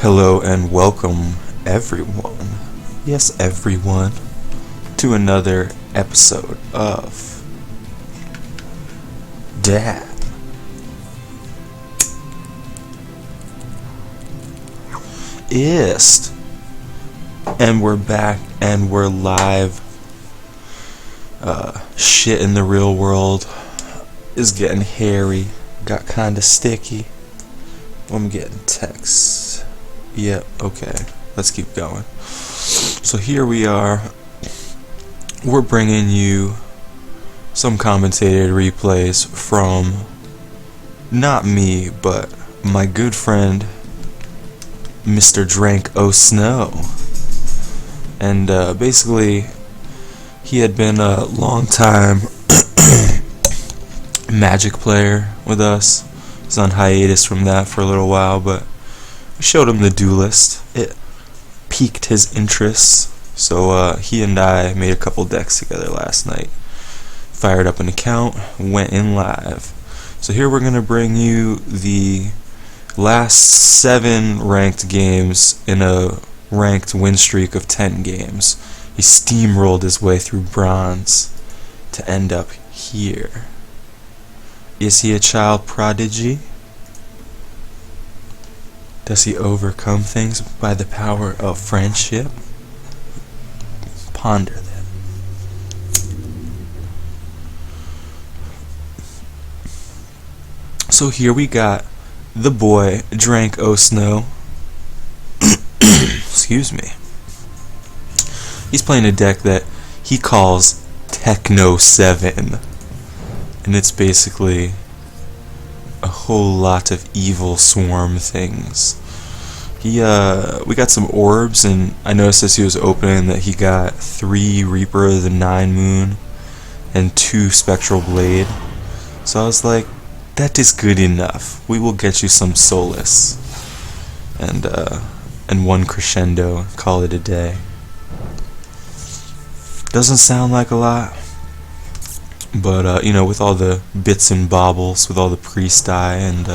Hello and welcome everyone, yes everyone, to another episode of DrankOSnow. And we're back and we're live. Shit in the real world is getting hairy, got kinda sticky. I'm getting texts. Yep, okay, let's keep going. So here we are. We're bringing you some commentated replays from not me, but my good friend Mr. DrankOSnow. And basically, he had been a long time Magic player with us. He's on hiatus from that for a little while, but we showed him the Duelyst. It piqued his interests, so he and I made a couple decks together last night. Fired up an account, went in live. So here we're gonna bring you the last 7 ranked games in a ranked win streak of 10 games. He steamrolled his way through bronze to end up here. Is he a child prodigy? Does he overcome things by the power of friendship? Ponder that. So here we got the boy DrankOSnow. Excuse me. He's playing a deck that he calls Technoseven, and it's basically a whole lot of evil swarm things. We got some orbs, and I noticed as he was opening that he got 3 Reaper of the 9 Moon and 2 Spectral Blade. So I was like, that is good enough. We will get you some Solace and 1 Crescendo, call it a day. Doesn't sound like a lot, but with all the bits and baubles, with all the priest eye and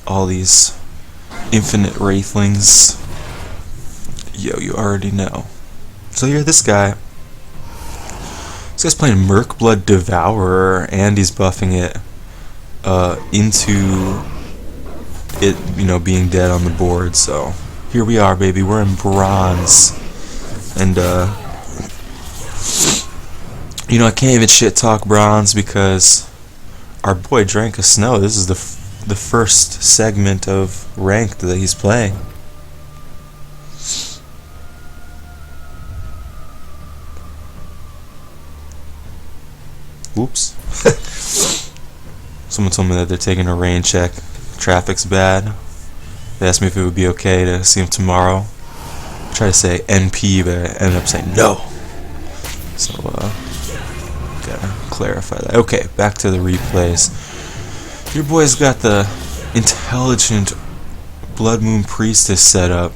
all these infinite wraithlings, you already know. So here, this guy's playing Merkblood Devourer, and he's buffing it into it, being dead on the board. So here we are, baby. We're in bronze, and I can't even shit talk bronze because our boy DrankOSnow, this is the first segment of ranked that he's playing. Whoops. Someone told me that they're taking a rain check. Traffic's bad. They asked me if it would be okay to see him tomorrow. I tried to say NP, but I ended up saying no. So, gotta clarify that. Okay, back to the replays. Your boy's got the intelligent Blood Moon Priestess set up,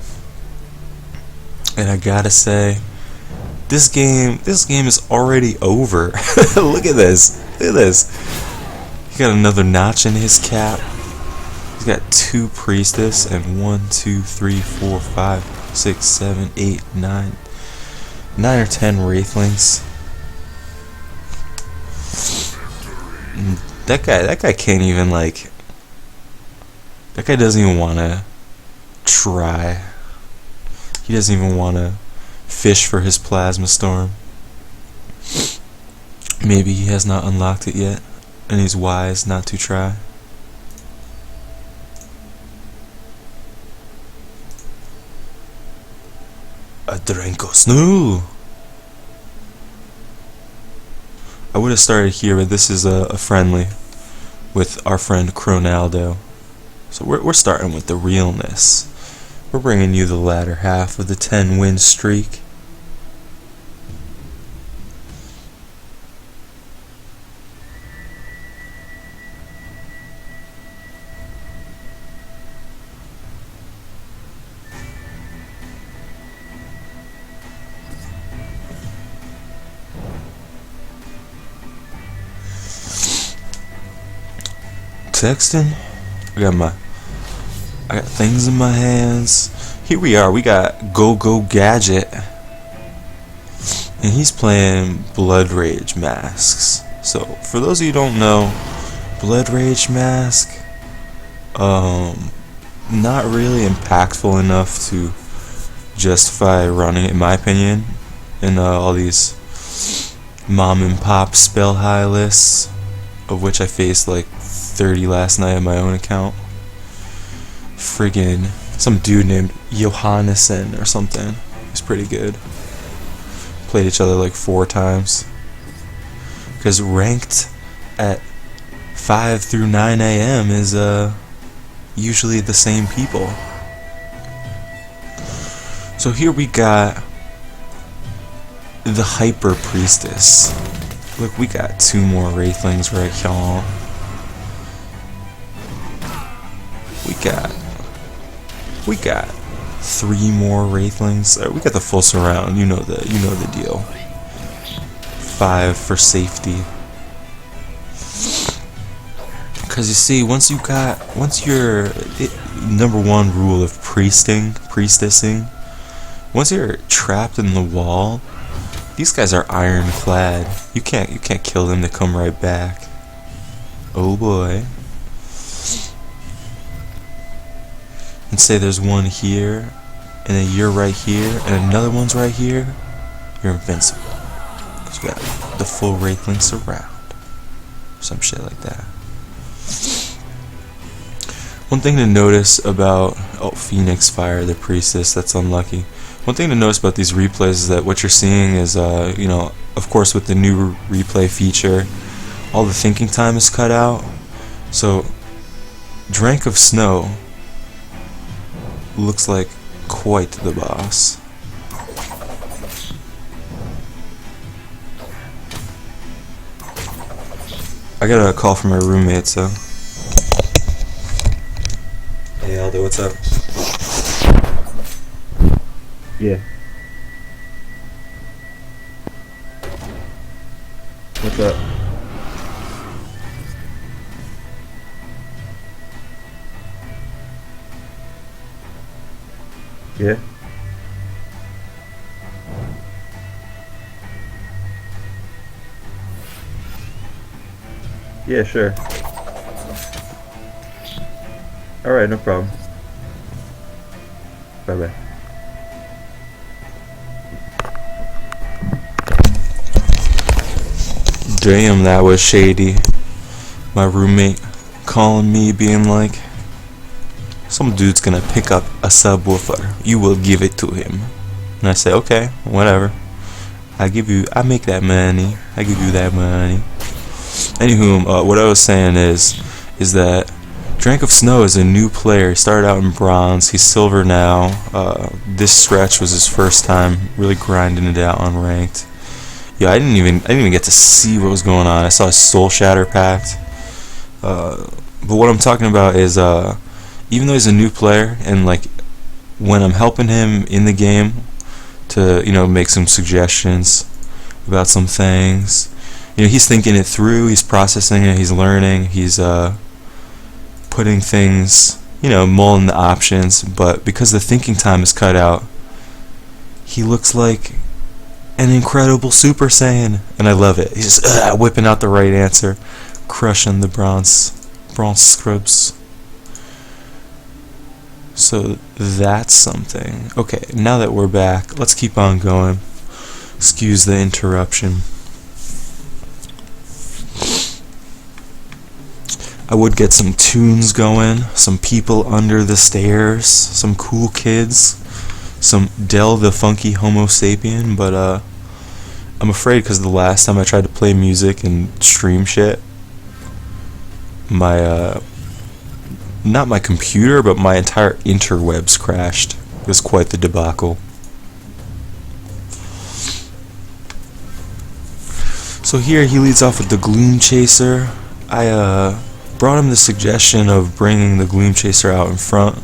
and I gotta say, this game is already over. Look at this. Look at this. He got another notch in his cap. He's got 2 Priestess and 1, 2, 3, 4, 5, 6, 7, 8, 9 or 10 Wraithlings. That guy can't even, that guy doesn't even want to try. He doesn't even want to fish for his Plasma Storm. Maybe he has not unlocked it yet, and he's wise not to try. A DrankOSnow. I would have started here, but this is a friendly with our friend Cronaldo. So we're starting with the realness. We're bringing you the latter half of the 10 win streak. Texting. I got my I got things in my hands. Here we are. We got Go Gadget, and he's playing Blood Rage Masks. So for those of you who don't know, Blood Rage Mask, not really impactful enough to justify running it, in my opinion, in all these mom and pop spell high lists, of which I faced like 30 last night on my own account. Friggin' some dude named Johannessen or something. He's pretty good. Played each other like 4 times. Because ranked at 5 through 9 a.m. is usually the same people. So here we got the Hyper Priestess. Look, we got 2 more Wraithlings right here. We got 3 more Wraithlings. We got the full surround. You know the deal. 5 for safety. Because you see, once you're number 1 rule of priestessing, once you're trapped in the wall, these guys are ironclad. You can't kill them to come right back. Oh boy. And say there's one here, and then you're right here, and another one's right here, you're invincible. Because you got the full Wraithling surround. Some shit like that. One thing to notice about... Oh, Phoenix Fire, the Priestess, that's unlucky. One thing to notice about these replays is that what you're seeing is, of course with the new replay feature, all the thinking time is cut out. So, DrankOSnow looks like quite the boss. I got a call from my roommate, so... Hey Aldo, what's up? Yeah. What's up? Yeah. Yeah, sure. Alright, no problem. Bye-bye. Damn, that was shady. My roommate calling me, being like, some dude's gonna pick up a subwoofer. You will give it to him. And I say, okay, whatever. I make that money. I give you that money. Anywho, what I was saying is that DrankOSnow is a new player. He started out in bronze. He's silver now. This stretch was his first time really grinding it out on ranked. Yeah, I didn't even get to see what was going on. I saw his Soul Shatter pact. But what I'm talking about is, even though he's a new player, and like when I'm helping him in the game to make some suggestions about some things, he's thinking it through, he's processing it, he's learning, he's putting things, mulling the options. But because the thinking time is cut out, he looks like an incredible Super Saiyan, and I love it. He's just whipping out the right answer, crushing the bronze scrubs. So that's something. Okay, now that we're back, let's keep on going. Excuse the interruption. I would get some tunes going, some people under the stairs, some cool kids, some Del the Funky Homo Sapien, but I'm afraid because the last time I tried to play music and stream shit, my not my computer, but my entire interwebs crashed. It was quite the debacle. So here he leads off with the Gloom Chaser. I brought him the suggestion of bringing the Gloom Chaser out in front.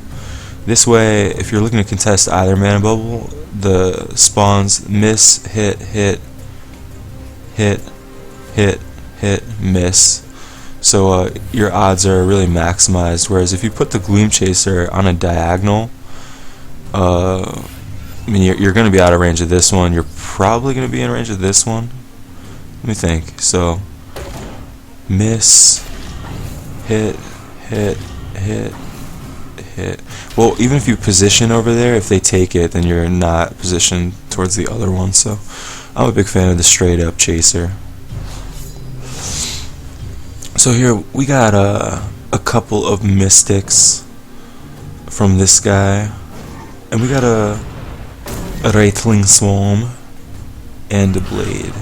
This way, if you're looking to contest either mana bubble, the spawns miss, hit, hit, hit, hit, hit, miss. so your odds are really maximized. Whereas if you put the Gloom Chaser on a diagonal, I mean, you're going to be out of range of this one. You're probably going to be in range of this one. Let me think. So, miss, hit, hit, hit, hit. Well, even if you position over there, if they take it, then you're not positioned towards the other one. So, I'm a big fan of the straight up chaser. So here we got a couple of mystics from this guy, and we got a Wraithling Swarm and a blade.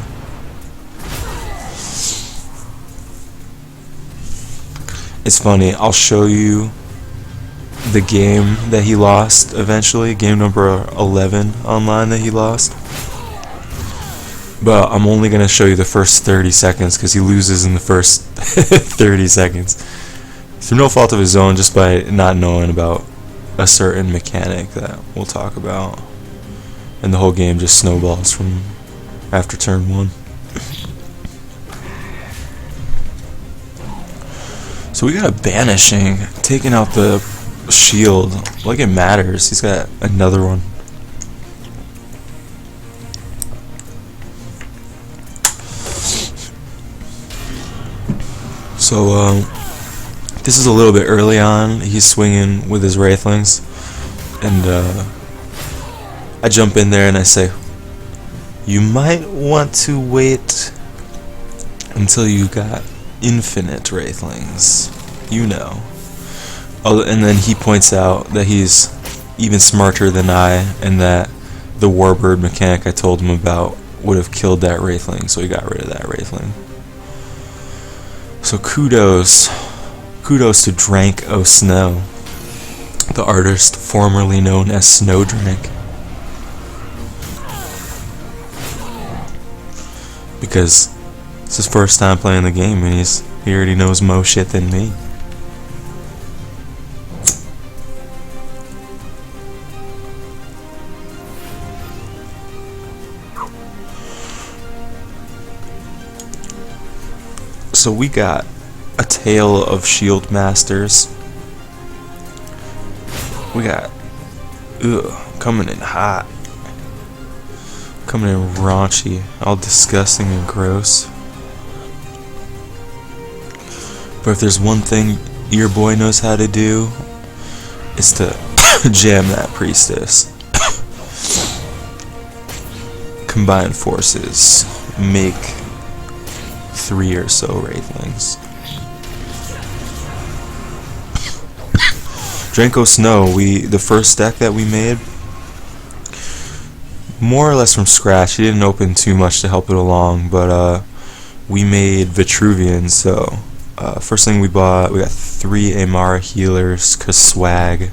It's funny, I'll show you the game that he lost eventually, game number 11 online that he lost. But I'm only going to show you the first 30 seconds because he loses in the first 30 seconds. Through no fault of his own, just by not knowing about a certain mechanic that we'll talk about. And the whole game just snowballs from after turn 1. So we got a Banishing, taking out the shield. Like it matters, he's got another one. So, this is a little bit early on. He's swinging with his Wraithlings, and I jump in there and I say, you might want to wait until you got infinite Wraithlings, you know. Oh, and then he points out that he's even smarter than I, and that the Warbird mechanic I told him about would have killed that Wraithling, so he got rid of that Wraithling. So kudos to DrankOSnow, the artist formerly known as Snowdrank, because it's his first time playing the game and he already knows more shit than me. So we got a tale of shield masters. We got coming in hot, coming in raunchy, all disgusting and gross. But if there's one thing your boy knows how to do, it's to jam that priestess. Combine forces, make 3 or so Wraithlings. DrankOSnow, the first deck that we made, more or less from scratch. He didn't open too much to help it along, but we made Vitruvian. So first thing we bought, we got 3 Amara healers, cause swag.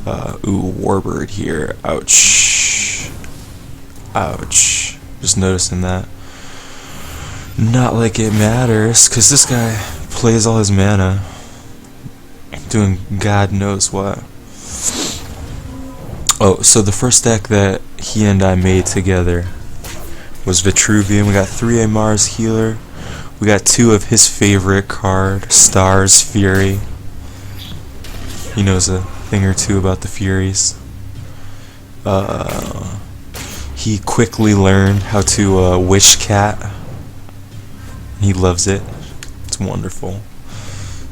Warbird here. Ouch. Ouch. Just noticing that. Not like it matters, cause this guy plays all his mana, doing God knows what. Oh, so the first deck that he and I made together was Vitruvian. We got 3 Amar's healer. We got 2 of his favorite card, Star's Fury. He knows a thing or two about the Furies. He quickly learned how to Wish Cat. He loves it. It's wonderful.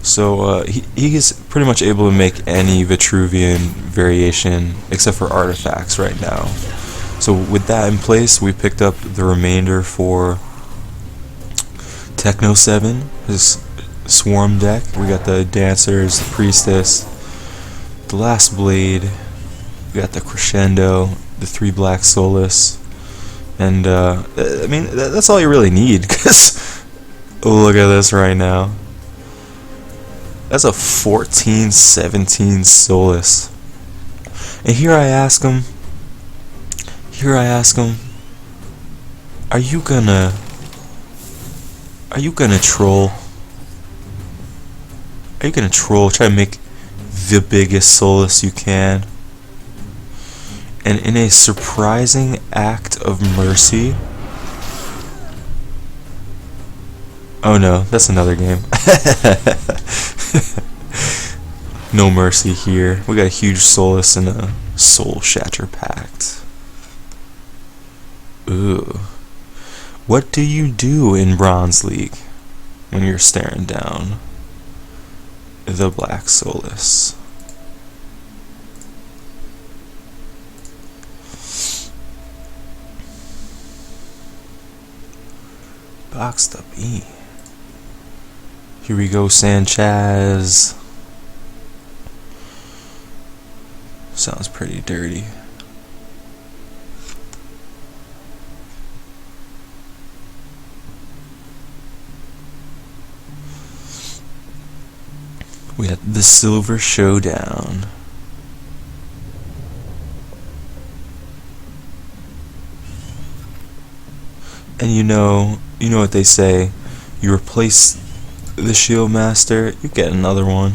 So he is pretty much able to make any Vitruvian variation except for artifacts right now. So with that in place, we picked up the remainder for Technoseven, his swarm deck. We got the Dancers, the Priestess, the Last Blade, we got the Crescendo, the 3 Black Soulless, and I mean, that's all you really need, because look at this right now. That's a 14-17 Soulless. And here I ask him, are you gonna troll? Are you gonna troll, try to make the biggest Soulless you can? And in a surprising act of mercy, Oh no, that's another game. No mercy here. We got a huge Soulless and a Soul Shatter Pact. Ooh. What do you do in Bronze League when you're staring down the Black Soulless? Boxed up E. Here we go, Sanchez. Sounds pretty dirty. We had the Silver Showdown. And you know what they say, you replace the Shield Master, you get another one.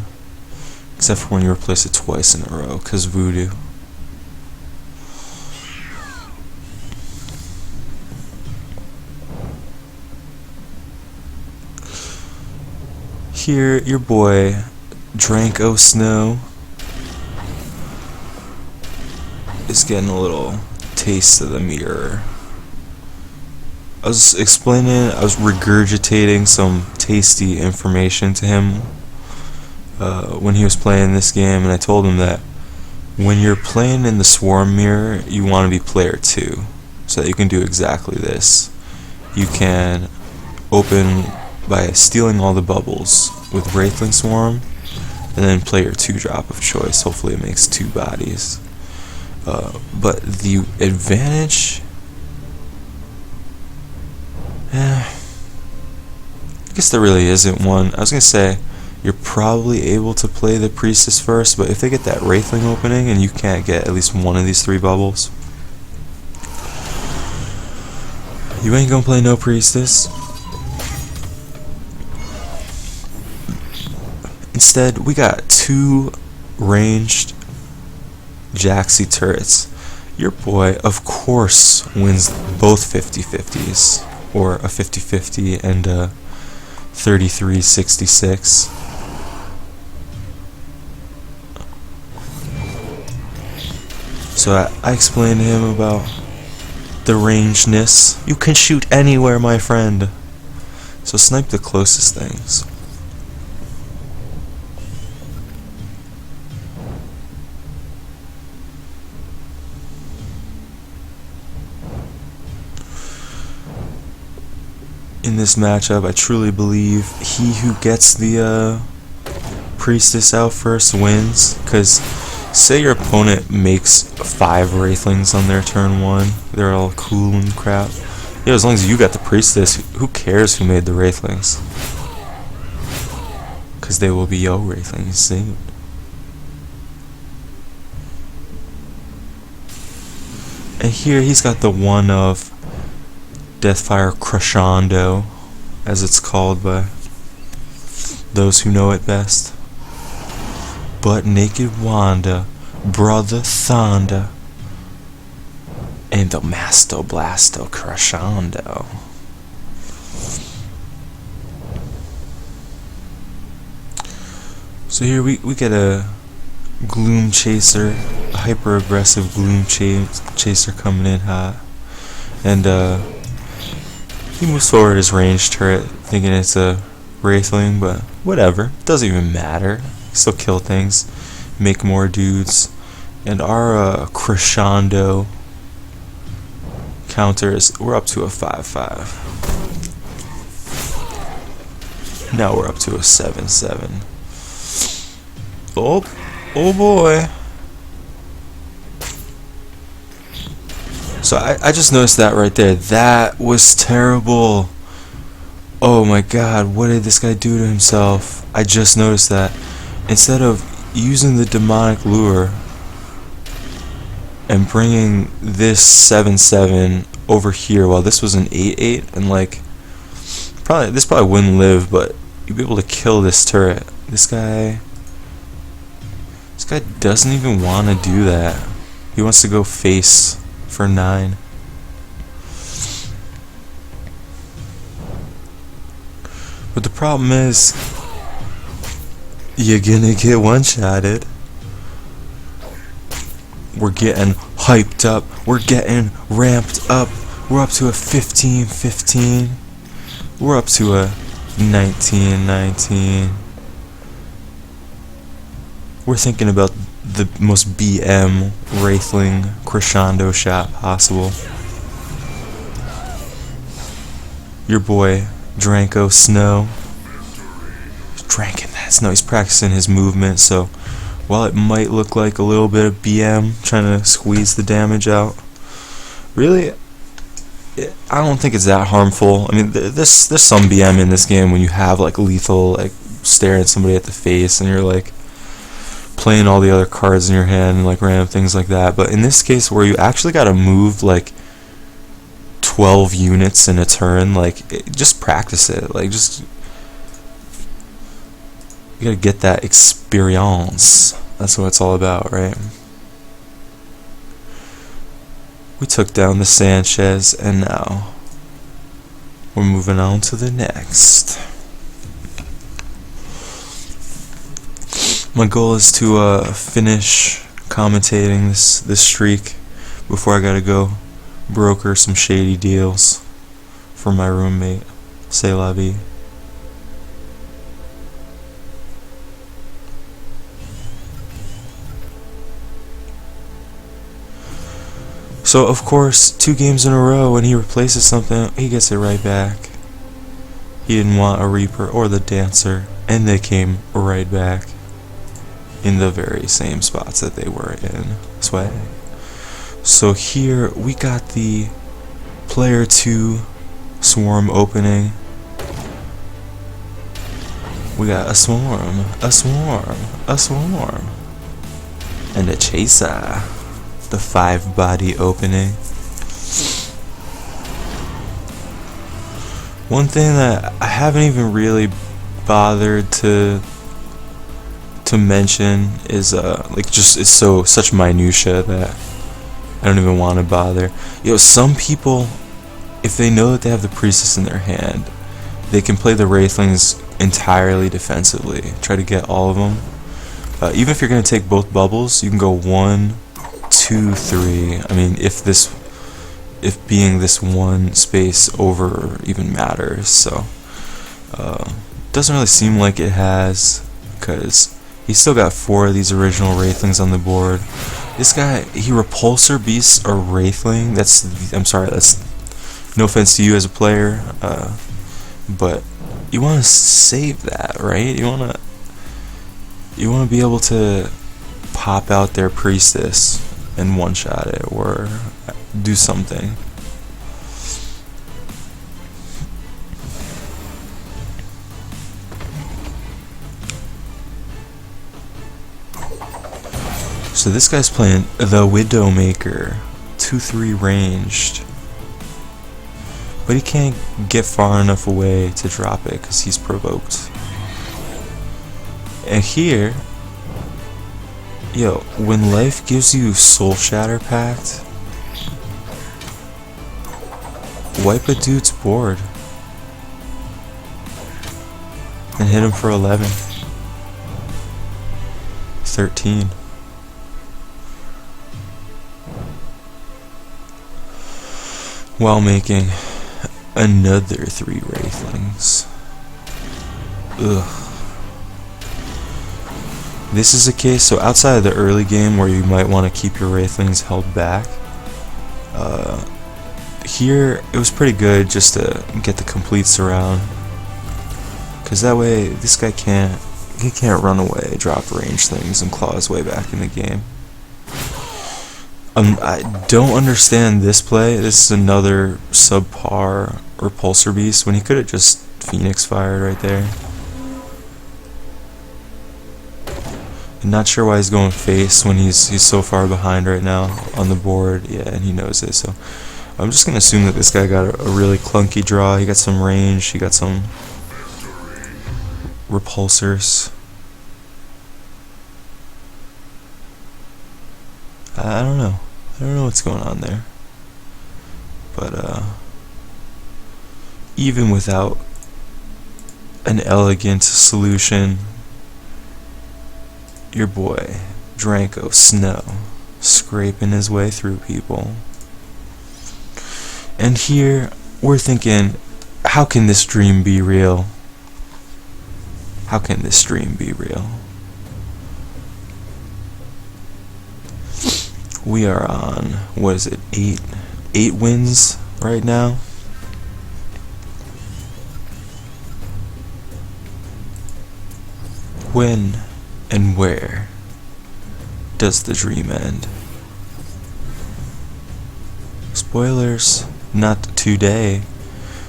Except for when you replace it twice in a row, cause voodoo. Here, your boy, DrankOSnow, is getting a little taste of the mirror. I was regurgitating some tasty information to him when he was playing this game, and I told him that when you're playing in the Swarm mirror, you want to be player 2, so that you can do exactly this. You can open by stealing all the bubbles with Wraithling Swarm, and then play your 2-drop of choice. Hopefully it makes 2 bodies. But the advantage... I guess there really isn't one. I was going to say, you're probably able to play the Priestess first, but if they get that Wraithling opening and you can't get at least one of these 3 bubbles, you ain't going to play no Priestess. Instead, we got 2 ranged Jaxi turrets. Your boy, of course, wins both 50-50s, or a 50-50 and a 33-66. So I explained to him about the rangeness. You can shoot anywhere, my friend. So snipe the closest things. In this matchup, I truly believe he who gets the Priestess out first wins, because say your opponent makes 5 Wraithlings on their turn 1, they're all cool and crap. Yeah, as long as you got the Priestess, who cares who made the Wraithlings? Because they will be your Wraithlings soon. And here he's got the one of Deathfire Crescendo, as it's called by those who know it best. But Naked Wanda, Brother Thunder, and the Masto Blasto Crescendo. So here we get a Gloom Chaser, a hyper aggressive Gloom Chaser coming in hot, and he moves forward his ranged turret, thinking it's a Wraithling, but whatever, doesn't even matter. Still kill things, make more dudes, and our Crescendo counter is, we're up to a 5-5. Now we're up to a 7-7. Oh boy. So I just noticed that right there. That was terrible. Oh my god, what did this guy do to himself? I just noticed that. Instead of using the demonic lure and bringing this 7-7 over here, while this was an 8-8, and like, this probably wouldn't live, but you'd be able to kill this turret. This guy doesn't even want to do that. He wants to go face for 9. But the problem is, you're gonna get one-shotted. We're getting hyped up. We're getting ramped up. We're up to a 15-15. We're up to a 19-19. We're thinking about the most BM Wraithling crescendo shot possible. Your boy DrankOSnow is dranking that snow. He's practicing his movement, so while it might look like a little bit of BM trying to squeeze the damage out, really, I don't think it's that harmful. I mean, there's some BM in this game when you have like lethal, like staring somebody at the face and you're like playing all the other cards in your hand and like random things like that. But in this case where you actually gotta move like 12 units in a turn, like just practice it. Like just you gotta get that experience. That's what it's all about, right? We took down the Sanchez, and now we're moving on to the next. My goal is to finish commentating this streak before I gotta go broker some shady deals for my roommate. C'est la vie. So of course, 2 games in a row, when he replaces something, he gets it right back. He didn't want a Reaper or the Dancer, and they came right back in the very same spots that they were in. Swag. So here we got the player 2 swarm opening. We got a swarm, a swarm, a swarm, and a chaser. The 5-body opening. One thing that I haven't even really bothered to mention is like just it's such minutia that I don't even want to bother. You know, some people, if they know that they have the priestess in their hand, they can play the Wraithlings entirely defensively. Try to get all of them. Even if you're gonna take both bubbles, you can go 1, 2, 3. I mean, if being this one space over even matters. So doesn't really seem like it has, because he's still got 4 of these original Wraithlings on the board. This guy, he repulsor beasts a Wraithling. I'm sorry, that's no offense to you as a player, but you want to save that, right? You want to be able to pop out their priestess and one-shot it, or do something. So this guy's playing the Widowmaker, 2/3 ranged, but he can't get far enough away to drop it because he's provoked. And here, yo, when life gives you Soul Shatter Pact, wipe a dude's board and hit him for 11, 13. While making another 3 Wraithlings. Ugh. This is a case, so outside of the early game where you might want to keep your Wraithlings held back, here it was pretty good just to get the complete surround, because that way this guy can't run away, drop range things, and claw his way back in the game. I don't understand this play. This is another subpar repulsor beast when he could have just Phoenix fired right there. I'm not sure why he's going face when he's so far behind right now on the board. Yeah, and he knows it. So I'm just gonna assume that this guy got a really clunky draw. He got some range. He got some repulsors. I don't know. I don't know what's going on there. But even without an elegant solution. Your boy, DrankOSnow, scraping his way through people. And here, we're thinking, how can this dream be real? How can this dream be real? We are on, what is it, 8 wins right now? When and where does the dream end? Spoilers, not today.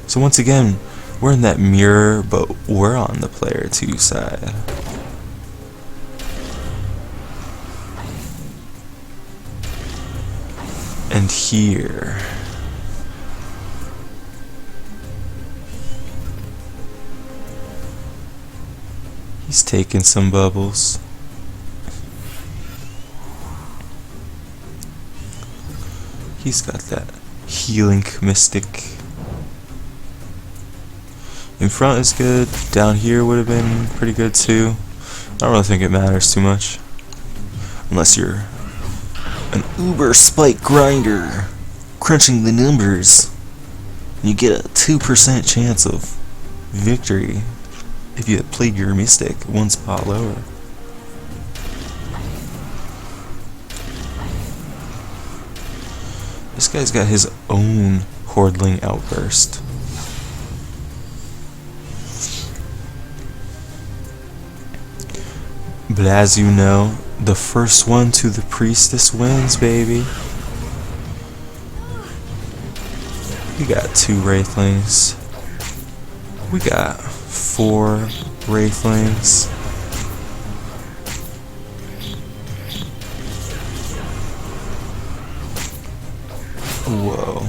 So once again, we're in that mirror, but we're on the player 2 side. And here, he's taking some bubbles. He's got that healing mystic. In front is good. Down here would have been pretty good too. I don't really think it matters too much, unless you're an uber spike grinder, crunching the numbers. You get a 2% chance of victory if you played your mystic one spot lower. This guy's got his own Hordling outburst. But as you know, the first one to the priestess wins, baby. We got 2 wraithlings. We got 4 wraithlings. Whoa.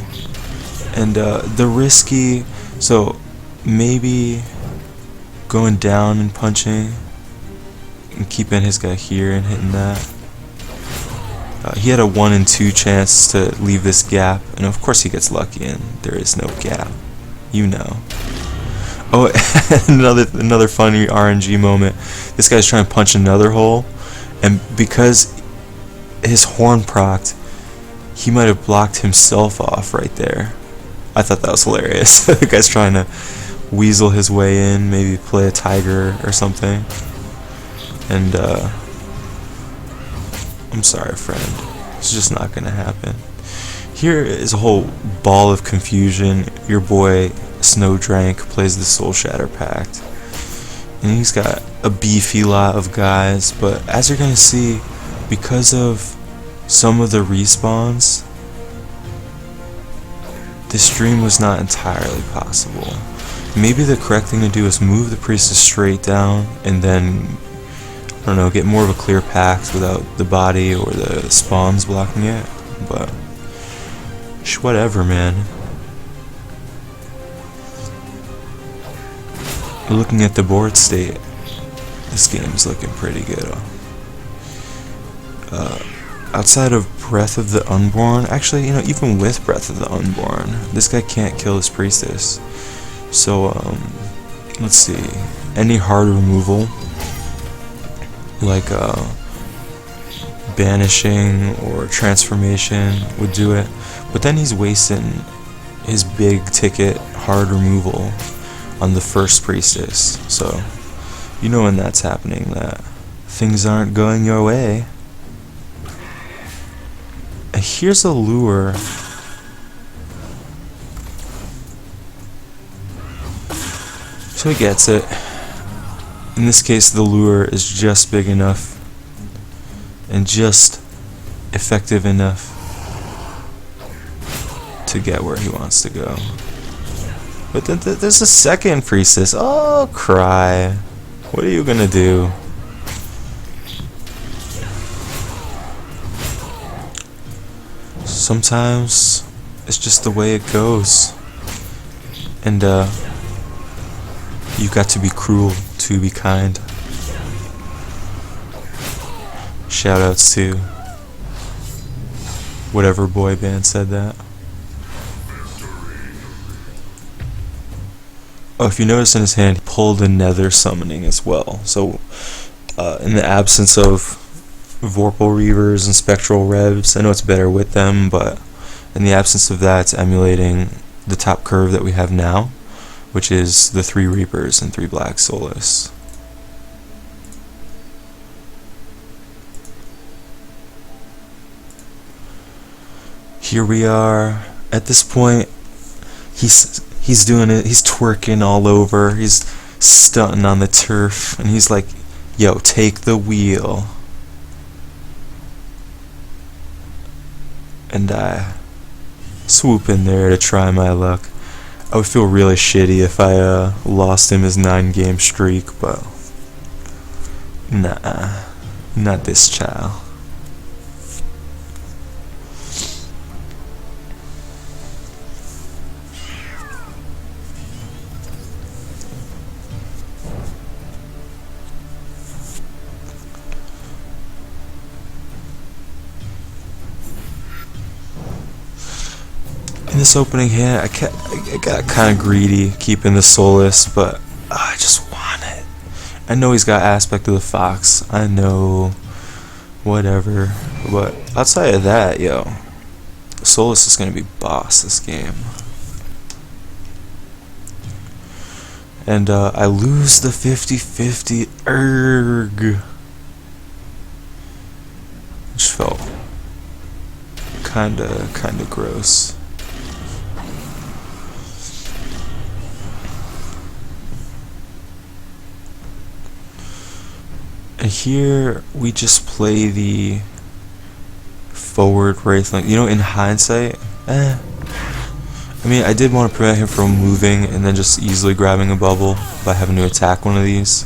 And the risky, so maybe going down and punching and keeping his guy here and hitting that. He had a 1 in 2 chance to leave this gap, and of course he gets lucky and there is no gap. You know. Oh, another funny RNG moment. This guy's trying to punch another hole, and because his horn procced, he might have blocked himself off right there. I thought that was hilarious. The guy's trying to weasel his way in, maybe play a tiger or something. And I'm sorry, friend. It's just not gonna happen. Here is a whole ball of confusion. Your boy Snowdrank plays the Soul Shatter Pact, and he's got a beefy lot of guys. But as you're gonna see, because of some of the respawns, this stream was not entirely possible. Maybe the correct thing to do is move the priestess straight down and then, I don't know, get more of a clear pact without the body or the spawns blocking it. But whatever, man. Looking at the board state, this game's looking pretty good. Outside of Breath of the Unborn, actually, you know, even with Breath of the Unborn, this guy can't kill his priestess. So, let's see. Any hard removal, like banishing or transformation, would do it. But then he's wasting his big ticket hard removal on the first priestess. So, you know when that's happening, that things aren't going your way. And here's a lure. So he gets it. In this case, the lure is just big enough and just effective enough to get where he wants to go. But then there's a second priestess. Oh, cry. What are you gonna do? Sometimes it's just the way it goes. And you got to be cruel to be kind. Shoutouts to whatever boy band said that. Oh, if you notice in his hand, he pulled a nether summoning as well. So, in the absence of Vorpal Reavers and Spectral Revs, I know it's better with them, but in the absence of that, it's emulating the top curve that we have now, which is the 3 Reapers and 3 Black Soulless. Here we are. At this point, he's doing it. He's twerking all over. He's stunting on the turf, and he's like, "Yo, take the wheel." And I swoop in there to try my luck. I would feel really shitty if I lost him his 9-game streak, but nah, not this child. In this opening hand, I got kind of greedy keeping the Soulless, but I just want it. I know he's got Aspect of the Fox. I know, whatever. But outside of that, yo, Soulless is going to be boss this game. And I lose the 50-50 erg. Which felt kinda gross. And here we just play the forward Wraithling. You know, in hindsight, I mean, I did want to prevent him from moving and then just easily grabbing a bubble by having to attack one of these.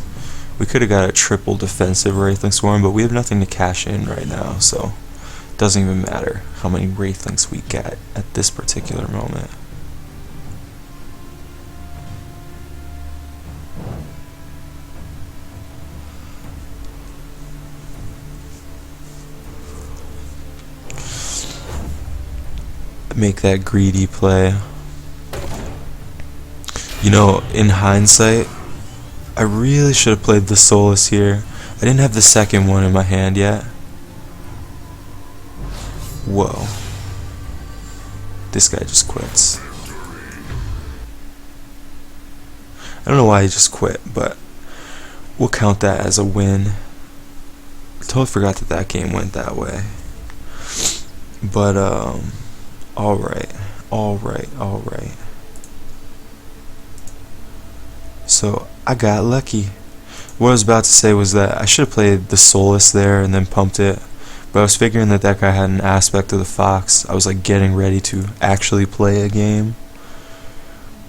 We could have got a triple defensive Wraithling Swarm, but we have nothing to cash in right now, so it doesn't even matter how many Wraithlings we get at this particular moment. Make that greedy play. You know, in hindsight, I really should have played the Soulless here. I didn't have the second one in my hand yet. Whoa. This guy just quits. I don't know why he just quit, but we'll count that as a win. I totally forgot that that game went that way. But, alright. So, I got lucky. What I was about to say was that I should have played the Soulless there and then pumped it. But I was figuring that that guy had an Aspect of the Fox. I was like getting ready to actually play a game.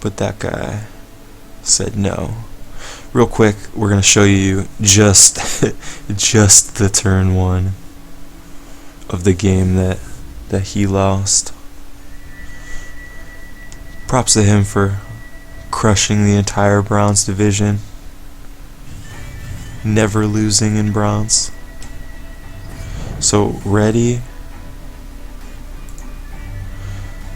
But that guy said no. Real quick, we're going to show you just the turn 1 of the game that he lost. Props to him for crushing the entire bronze division. Never losing in bronze. So, ready?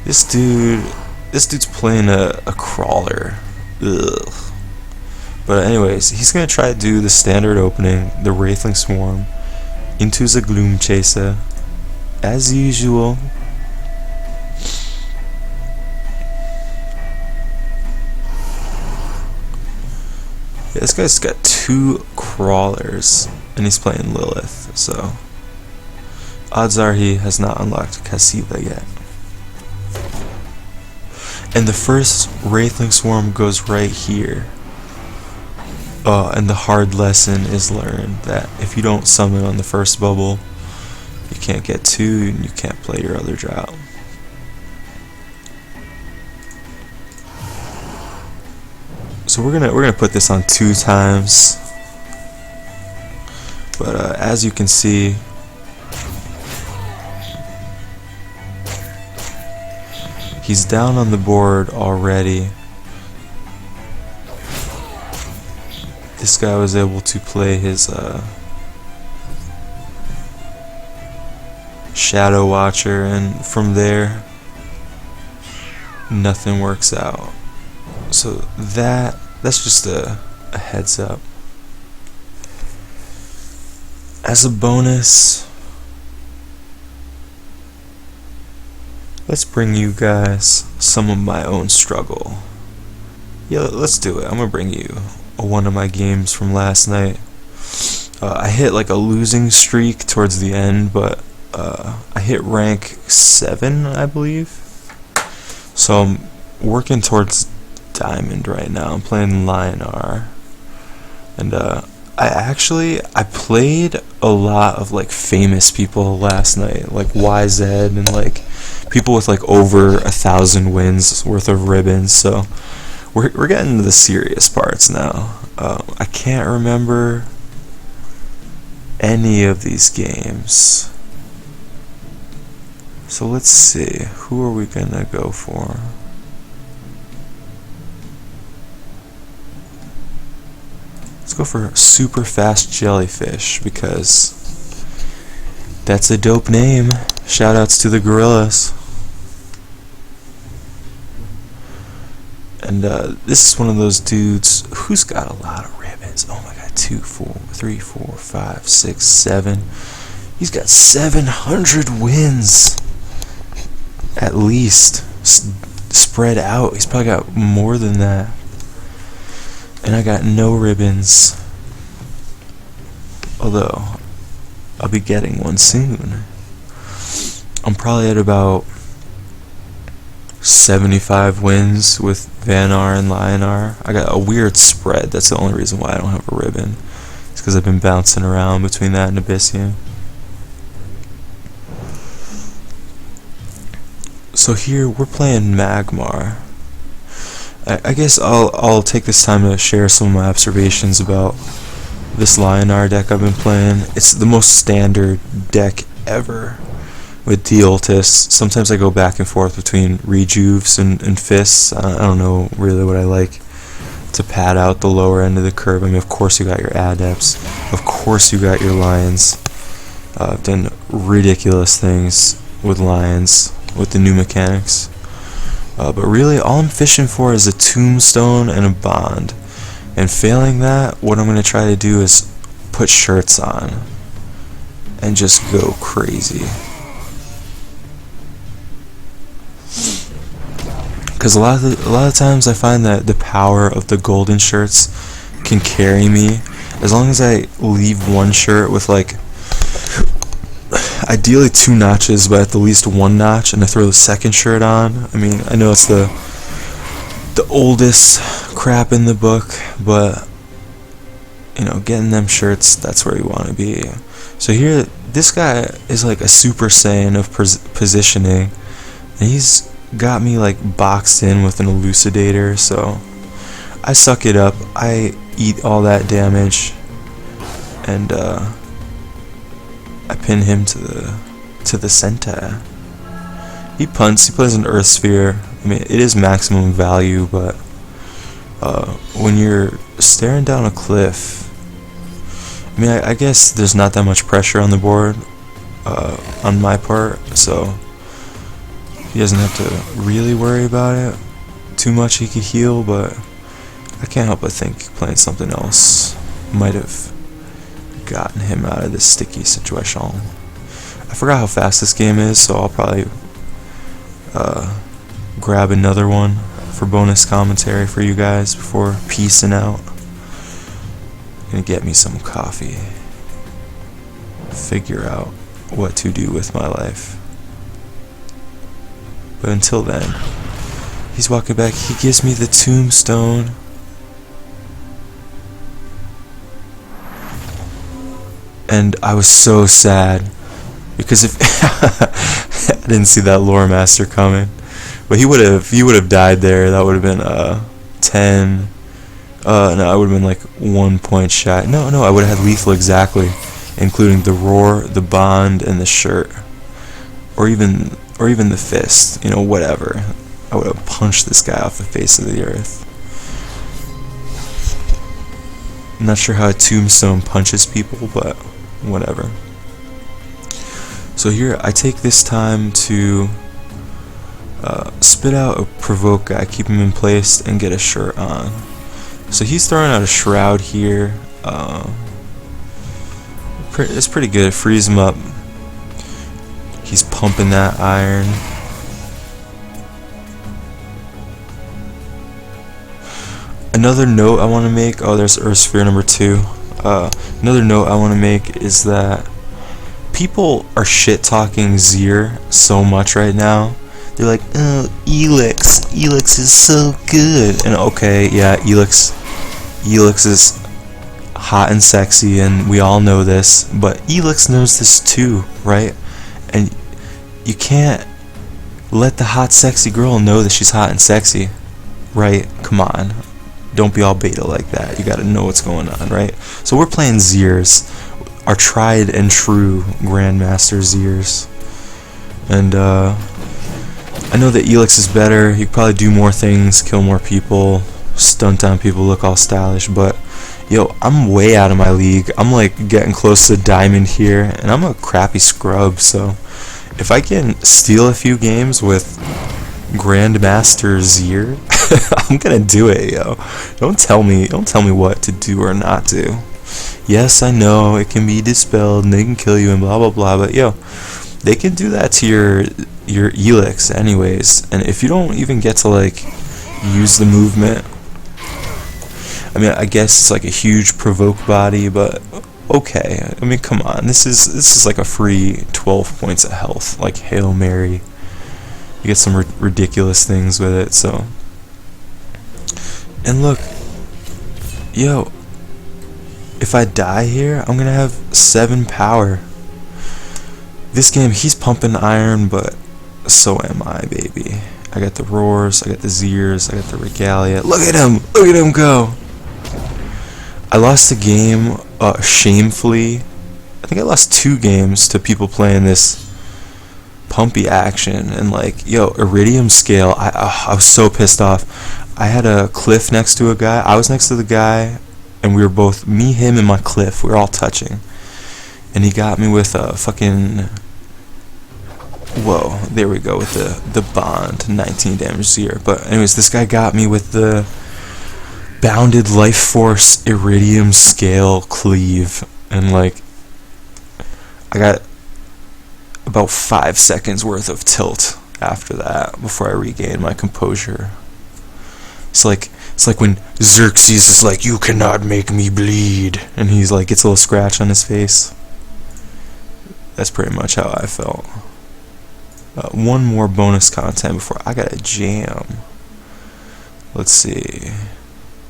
This dude's playing a crawler. Ugh. But anyways, he's gonna try to do the standard opening, the Wraithling Swarm, into the Gloom Chaser, as usual. Yeah, this guy's got 2 crawlers, and he's playing Lilith, so odds are he has not unlocked Cassiva yet. And the first Wraithling Swarm goes right here. And the hard lesson is learned that if you don't summon on the first bubble, you can't get 2 and you can't play your other job. So we're gonna put this on 2 times. But as you can see, he's down on the board already. This guy was able to play his Shadow Watcher, and from there, nothing works out. So that's just a heads up. As a bonus, let's bring you guys some of my own struggle. Yeah, let's do it. I'm gonna bring you one of my games from last night. I hit like a losing streak towards the end, but I hit rank 7, I believe. So I'm working towards Diamond right now. I'm playing Lionar, and I played a lot of like famous people last night, like YZ and like people with like over 1,000 wins worth of ribbons. So we're getting to the serious parts now. I can't remember any of these games, so let's see, who are we gonna go for? Let's go for Super Fast Jellyfish, because that's a dope name. Shoutouts to the gorillas. And this is one of those dudes who's got a lot of ribbons. Oh my god, 2, 4, 3, 4, 5, 6, 7. He's got 700 wins at least, spread out. He's probably got more than that. And I got no ribbons, although I'll be getting one soon. I'm probably at about 75 wins with Vanar and Lionar. I got a weird spread. That's the only reason why I don't have a ribbon. It's because I've been bouncing around between that and Abyssium. So here we're playing Magmar. I guess I'll take this time to share some of my observations about this Lionar deck I've been playing. It's the most standard deck ever with Duelyst. Sometimes I go back and forth between Rejuves and Fists. I don't know really what I like to pad out the lower end of the curve. I mean, of course you got your Adepts. Of course you got your Lions. I've done ridiculous things with Lions with the new mechanics. But really, all I'm fishing for is a tombstone and a bond. And failing that, what I'm going to try to do is put shirts on and just go crazy. Because a lot of times I find that the power of the golden shirts can carry me. As long as I leave one shirt with like ideally 2 notches, but at the least 1 notch, and I throw the second shirt on. I mean, I know it's the oldest crap in the book, but you know, getting them shirts, that's where you want to be. So here, this guy is like a Super Saiyan of positioning, and he's got me like boxed in with an elucidator, so I suck it up. I eat all that damage, and I pin him to the center. He punts. He plays an Earth Sphere. I mean, it is maximum value, but when you're staring down a cliff, I mean, I guess there's not that much pressure on the board on my part, so he doesn't have to really worry about it too much. He could heal, but I can't help but think playing something else might have gotten him out of this sticky situation. I forgot how fast this game is, so I'll probably grab another one for bonus commentary for you guys before peacing out. Gonna get me some coffee, figure out what to do with my life. But until then, he's walking back. He gives me the tombstone. And I was so sad because if I didn't see that lore master coming, but he would have died there. That would have been 10. No, I would have been like 1 point shy. No, I would have had lethal exactly, including the roar, the bond, and the shirt, or even the fist. You know, whatever. I would have punched this guy off the face of the earth. I'm not sure how a tombstone punches people, but whatever. So here, I take this time to spit out a provoke guy, keep him in place, and get a shirt on. So he's throwing out a shroud here. It's pretty good. It frees him up. He's pumping that iron. Another note I want to make. Oh, there's Earth Sphere number 2. Another note I want to make is that people are shit talking Zir so much right now. They're like, oh, Elix is so good. And okay, yeah, Elix is hot and sexy, and we all know this, but Elix knows this too, right? And you can't let the hot sexy girl know that she's hot and sexy, right? Come on, don't be all beta like that. You gotta know what's going on, right? So we're playing Zirs, our tried and true Grandmaster Zirs, and I know that Elix is better. You could probably do more things, kill more people, stunt on people, look all stylish, but yo, I'm way out of my league. I'm like getting close to diamond here, and I'm a crappy scrub, so if I can steal a few games with Grandmaster Zir, I'm gonna do it, yo. Don't tell me what to do or not do. Yes, I know it can be dispelled and they can kill you and blah blah blah, but yo, they can do that to your Elix anyways, and if you don't even get to like use the movement, I mean, I guess it's like a huge provoke body, but okay. I mean, come on, this is like a free 12 points of health, like Hail Mary. You get some ridiculous things with it. So, and look, yo, if I die here, I'm gonna have 7 power. This game, he's pumping iron, but so am I, baby. I got the roars, I got the Zirs, I got the regalia. Look at him go. I lost the game shamefully. I think I lost 2 games to people playing this pumpy action, and like, yo, iridium scale, I was so pissed off. I had a cliff next to a guy. I was next to the guy, and we were both, me, him, and my cliff, we were all touching, and he got me with a fucking, whoa, there we go, with the bond 19 damage Zir. But anyways, this guy got me with the bounded life force iridium scale cleave, and like, I got about 5 seconds worth of tilt after that before I regained my composure. It's like when Xerxes is like, you cannot make me bleed, and he's like, gets a little scratch on his face. That's pretty much how I felt. One more bonus content before I gotta jam. Let's see,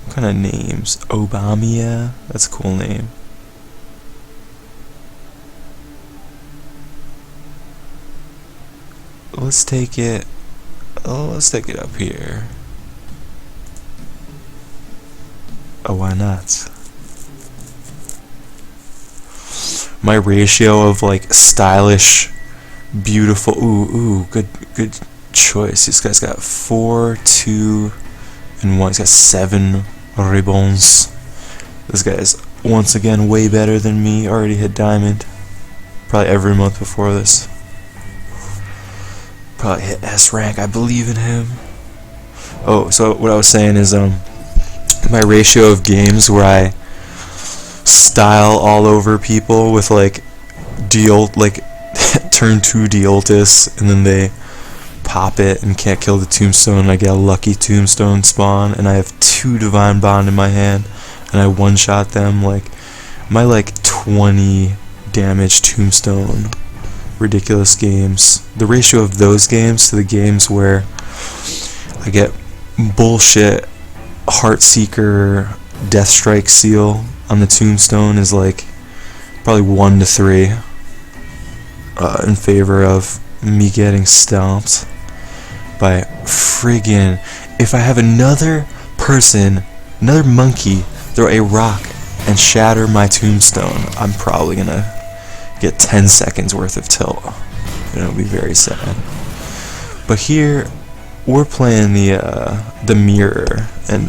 what kind of names? Obamia, that's a cool name. Let's take it up here. Oh, why not? My ratio of like stylish, beautiful, ooh, good choice. This guy's got 4, 2, and 1. He's got 7 ribbons. This guy is once again way better than me. Already hit diamond. Probably every month before this. Probably hit S rank. I believe in him. Oh, so what I was saying is my ratio of games where I style all over people with like turn 2 Duelyst, and then they pop it and can't kill the tombstone, and I get a lucky tombstone spawn, and I have 2 divine bond in my hand, and I one shot them. Like my 20 damage tombstone ridiculous games, the ratio of those games to the games where I get bullshit Heartseeker Death Strike seal on the tombstone is like probably 1 to 3 in favor of me getting stomped by friggin', if I have another monkey throw a rock and shatter my tombstone, I'm probably gonna get 10 seconds worth of tilt, and it'll be very sad. But here we're playing the mirror, and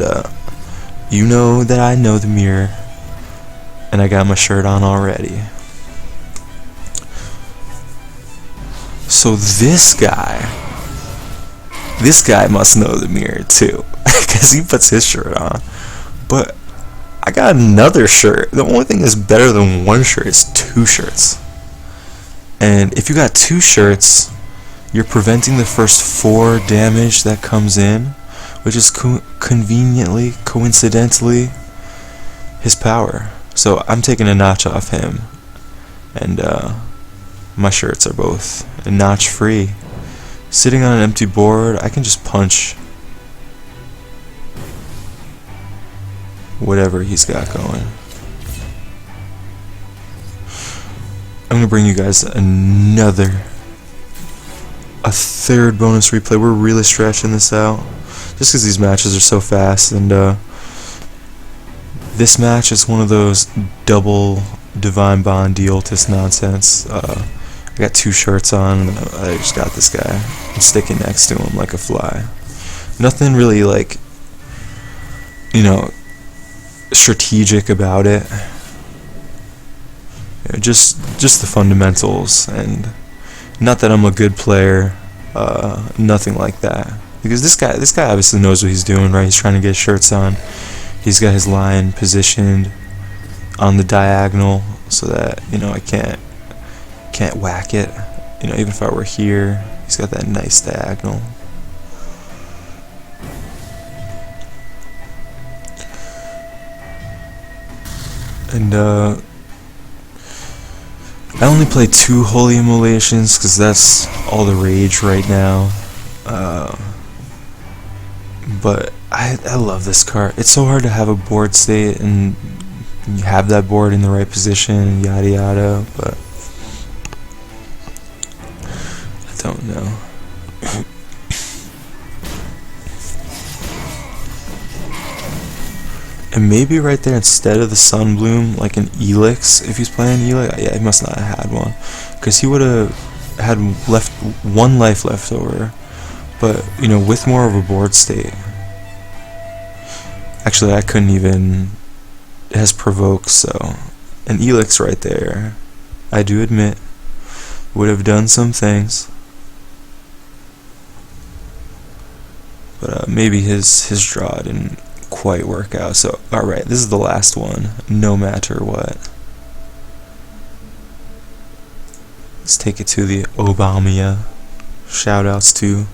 you know that I know the mirror, and I got my shirt on already. So this guy This guy must know the mirror too, because he puts his shirt on. But I got another shirt. The only thing that's better than one shirt is two shirts. And if you got two shirts, you're preventing the first 4 damage that comes in, which is conveniently, coincidentally, his power. So I'm taking a notch off him, and my shirts are both notch free. Sitting on an empty board, I can just punch whatever he's got going. I'm gonna bring you guys a third bonus replay. We're really stretching this out just because these matches are so fast, and this match is one of those double Divine Bond Duelyst nonsense. I got 2 shirts on, and I just got this guy. I'm sticking next to him like a fly. Nothing really, like, you know, strategic about it. You know, just the fundamentals, and not that I'm a good player, nothing like that. Because this guy obviously knows what he's doing, right? He's trying to get shirts on. He's got his line positioned on the diagonal so that, you know, I can't whack it. You know, even if I were here, he's got that nice diagonal. And I only play 2 Holy Immolations because that's all the rage right now. But I love this card. It's so hard to have a board state and you have that board in the right position, yada yada, but I don't know. And maybe right there, instead of the Sunbloom, like an Elix, if he's playing Elix, yeah, he must not have had one, because he would have had 1 life left over, but, you know, with more of a board state. Actually, I couldn't even, it has provoke, so an Elix right there, I do admit, would have done some things. But maybe his draw didn't quite work out. So alright, this is the last one, no matter what. Let's take it to the Obama. Shoutouts to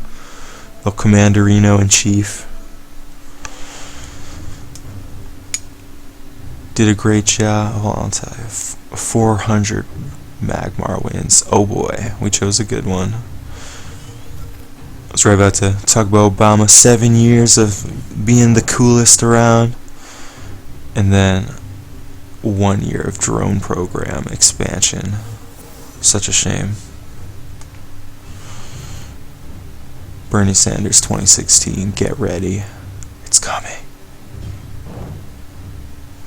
El Commanderino in Chief. Did a great job. Hold on, I'll tell you. 400 Magmar wins. Oh boy, we chose a good one. I was right about to talk about Obama. 7 years of being the coolest around, and then 1 year of drone program expansion. Such a shame. Bernie Sanders 2016, get ready. It's coming.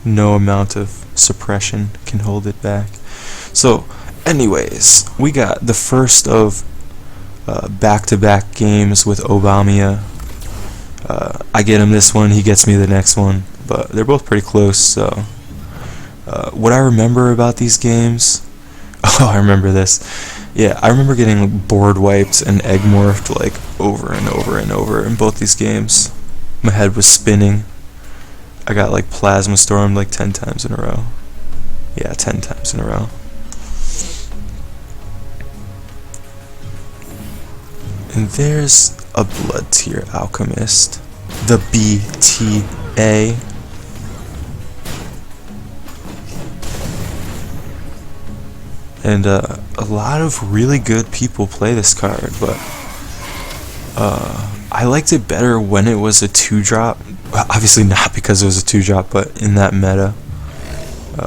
No amount of suppression can hold it back. So, anyways, we got the first of back-to-back games with Obama. I get him this one, he gets me the next one, but they're both pretty close. So what I remember about these games, oh, I remember this. Yeah, I remember getting board wiped and egg morphed like over and over and over in both these games. My head was spinning. I got like plasma stormed like 10 times in a row. Yeah, 10 times in a row. And there's a Blood Tier Alchemist, the BTA. And a lot of really good people play this card, but I liked it better when it was a 2-drop. Obviously not because it was a 2-drop, but in that meta,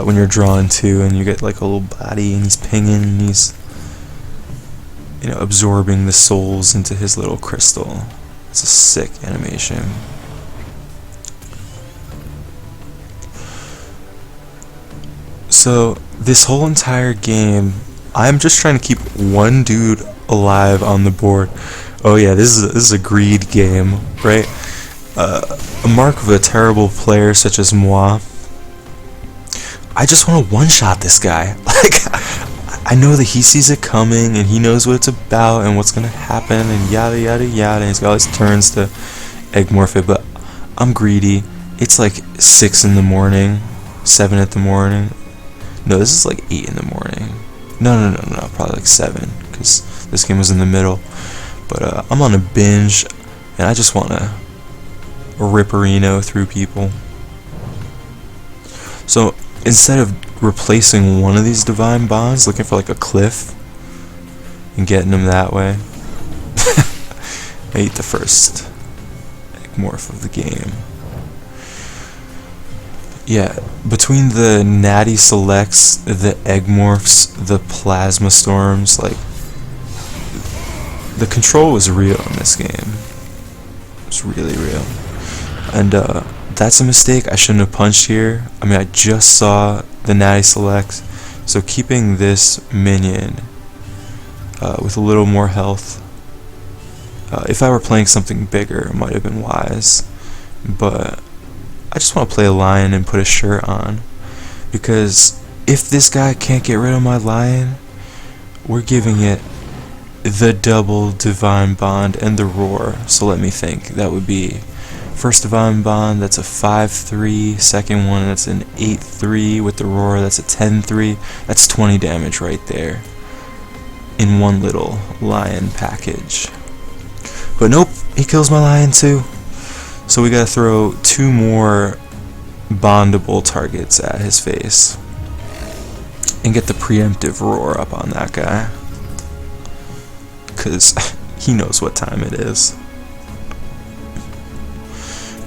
when you're drawing 2 and you get like a little body and he's pinging and he's, you know, absorbing the souls into his little crystal. It's a sick animation. So this whole entire game, I'm just trying to keep one dude alive on the board. Oh yeah, this is a greed game, right? A mark of a terrible player such as moi. I just want to one-shot this guy. Like, I I know that he sees it coming and he knows what it's about and what's gonna happen and yada yada yada, and he's got all his turns to egg-morph it, but I'm greedy. It's like 6 in the morning, 7 in the morning. No, this is like 8 in the morning. No, probably like 7, because this game was in the middle. But I'm on a binge, and I just want to ripperino through people. So instead of replacing one of these divine bonds, looking for like a cliff and getting them that way, I eat the first egg-morph of the game. Yeah, between the natty selects, the egg-morphs, the plasma storms, like, the control was real in this game. It's really real. And that's a mistake. I shouldn't have punched here. I mean, I just saw the natty selects, so keeping this minion with a little more health, if I were playing something bigger, it might have been wise. But I just want to play a lion and put a shirt on, because if this guy can't get rid of my lion, we're giving it the double divine bond and the roar. So let me think. That would be first divine bond, that's a 5-3, second one, that's an 8-3 with the roar, that's a 10-3. That's 20 damage right there in one little lion package. But nope, he kills my lion too. So we gotta throw 2 more bondable targets at his face and get the preemptive roar up on that guy, because he knows what time it is.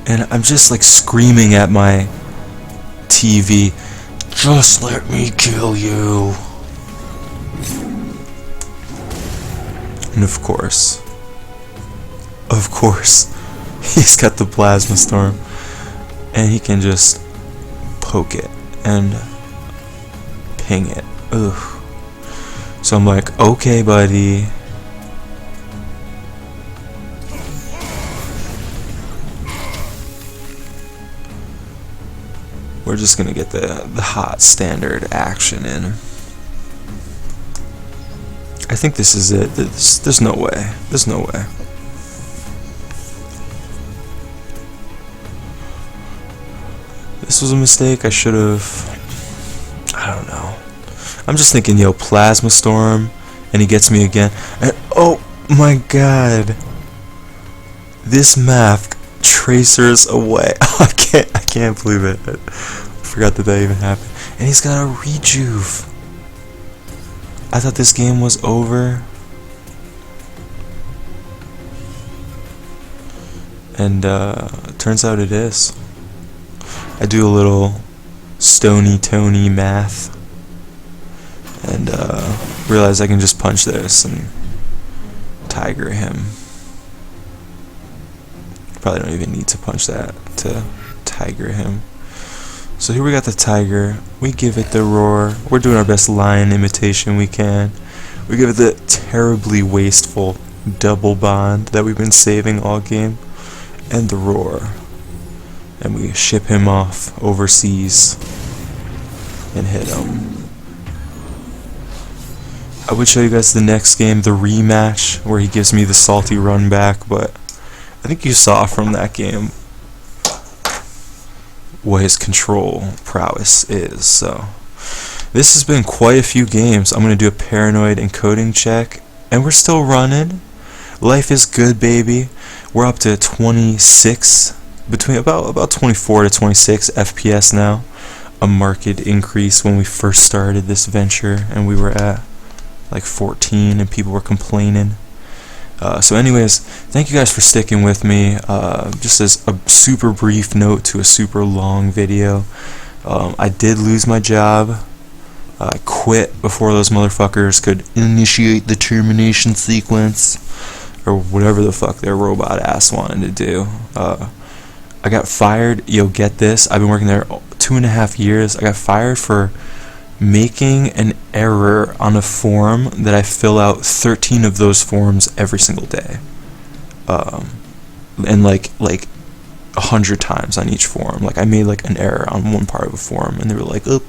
And I'm just like screaming at my TV, just let me kill you. And of course, he's got the plasma storm, and he can just poke it and ping it. Ugh. So I'm like, okay, buddy. We're just gonna get the hot standard action in. I think this is it. There's no way. There's no way. This was a mistake. I should have. I don't know. I'm just thinking, yo, plasma storm, and he gets me again. And oh my god, this map tracers away. I can't believe it. I forgot that even happened. And he's got a rejuve. I thought this game was over. And turns out it is. I do a little Stony Tony math and realize I can just punch this and tiger him. Probably don't even need to punch that to tiger him. So here we got the tiger. We give it the roar. We're doing our best lion imitation we can. We give it the terribly wasteful double bond that we've been saving all game, and the roar. And we ship him off overseas and hit him. I would show you guys the next game, the rematch, where he gives me the salty run back, but I think you saw from that game what his control prowess is. So this has been quite a few games. I'm going to do a paranoid encoding check, and we're still running. Life is good, baby. We're up to 26, between about 24 to 26 FPS now. A marked increase when we first started this venture, and we were at like 14 and people were complaining. So anyways, thank you guys for sticking with me. Just as a super brief note to a super long video, I did lose my job. I quit before those motherfuckers could initiate the termination sequence, or whatever the fuck their robot ass wanted to do. I got fired. Yo, get this, I've been working there 2.5 years. I got fired for making an error on a form that I fill out 13 of those forms every single day, and like 100 times on each form. Like, I made like an error on one part of a form, and they were like, "Oh,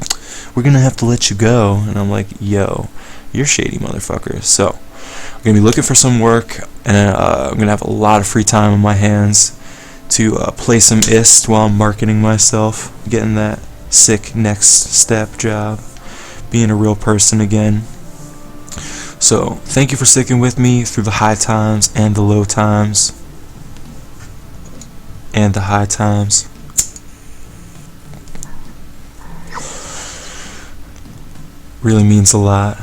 we're gonna have to let you go." And I'm like, "Yo, you're shady motherfucker. So I'm gonna be looking for some work, and I'm gonna have a lot of free time on my hands to play some ist while I'm marketing myself, getting that sick next step job, being a real person again. So thank you for sticking with me through the high times and the low times and the high times. Really means a lot.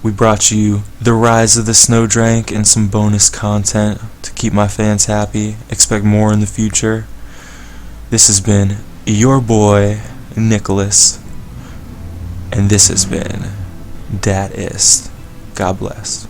We brought you the rise of the Snow Drank and some bonus content to keep my fans happy. Expect more in the future. This has been your boy Nicholas, and this has been Duelyst. God bless.